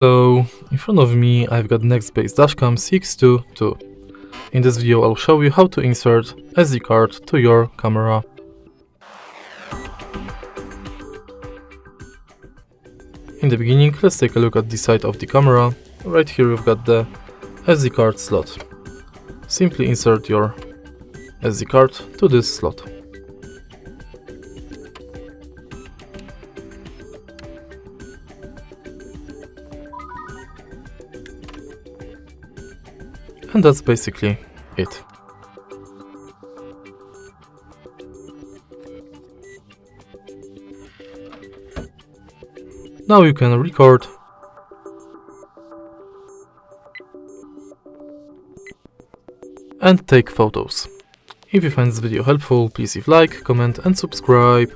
So, in front of me I've got NEXTBASE Dashcam 622. In this video I'll show you how to insert SD card to your camera. In the beginning, let's take a look at the side of the camera. Right here we've got the SD card slot. Simply insert your SD card to this slot. And that's basically it. Now you can record and take photos. If you find this video helpful, please leave a like, comment and subscribe.